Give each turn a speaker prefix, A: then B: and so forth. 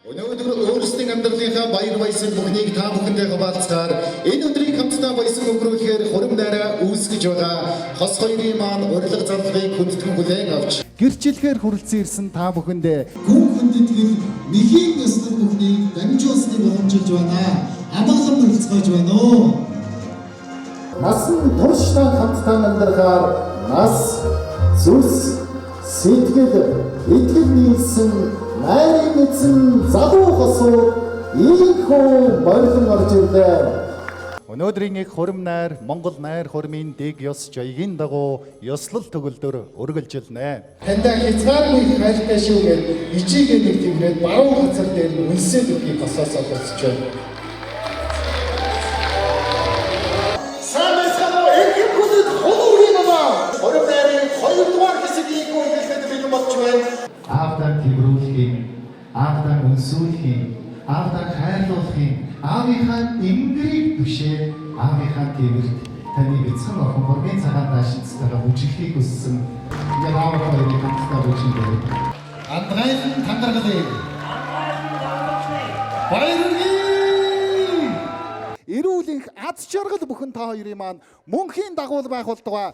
A: Өнөөдөр өөрсдийн амьдралынхаа баяр баясгал бүхнийг та бүхэндээ хуваалцахаар энэ өдрийг хамтдаа баясан өнгөрүүлэхээр хурим дайраа үүсгэж байгаа хос хоёрын маань урилга зарлагыг хүндэтгэн хүлээн авч гэрчлэхээр хүрэлцэн ирсэн та бүхэндээ
B: гүн хүндэтгэл мэхийн ёслол бүхнийг дамжуулсныг уламжилж байна. Амгалан өрөлцгөөж байна уу.
A: насан туршдаа хамтдаа амьдрахаар нас зүс сэтгэл итгэл нийлсэн найрын эзэн залуу хосууд ийхүү морилон орж ирлээ. Өнөөдрийн их хурим найр Монгол найр хуримын дэг ёс жаягийн дагуу ёслол төгөлдөр үргэлжилнэ. Таньда хязгааргүй их хайртай шүү гэж ичигээ нэг тэмрээд баруун хацар дээр нь үнсээд өгөхийг босоосоо болсож байна. Аавдаа тэмрүүлэхийн, аавдаа үнсүүлэхийн, аавдаа хайрлуулахын, аавынхаа эмгэрийг түшээ, аавынхаа тэмрэлт таны бяцхан охин боргийн цагаан даашинцтайгаа бүжиглэхийг хүссэн. Яг аавынхаа хоёрыг хамтдаа бүжиглэе. Андрайхан тандаргалыг. Баяргий! Эрүүлэнх аз жаргал бүхэн та хоёрын маань мөнхийн дагуул байх болтугай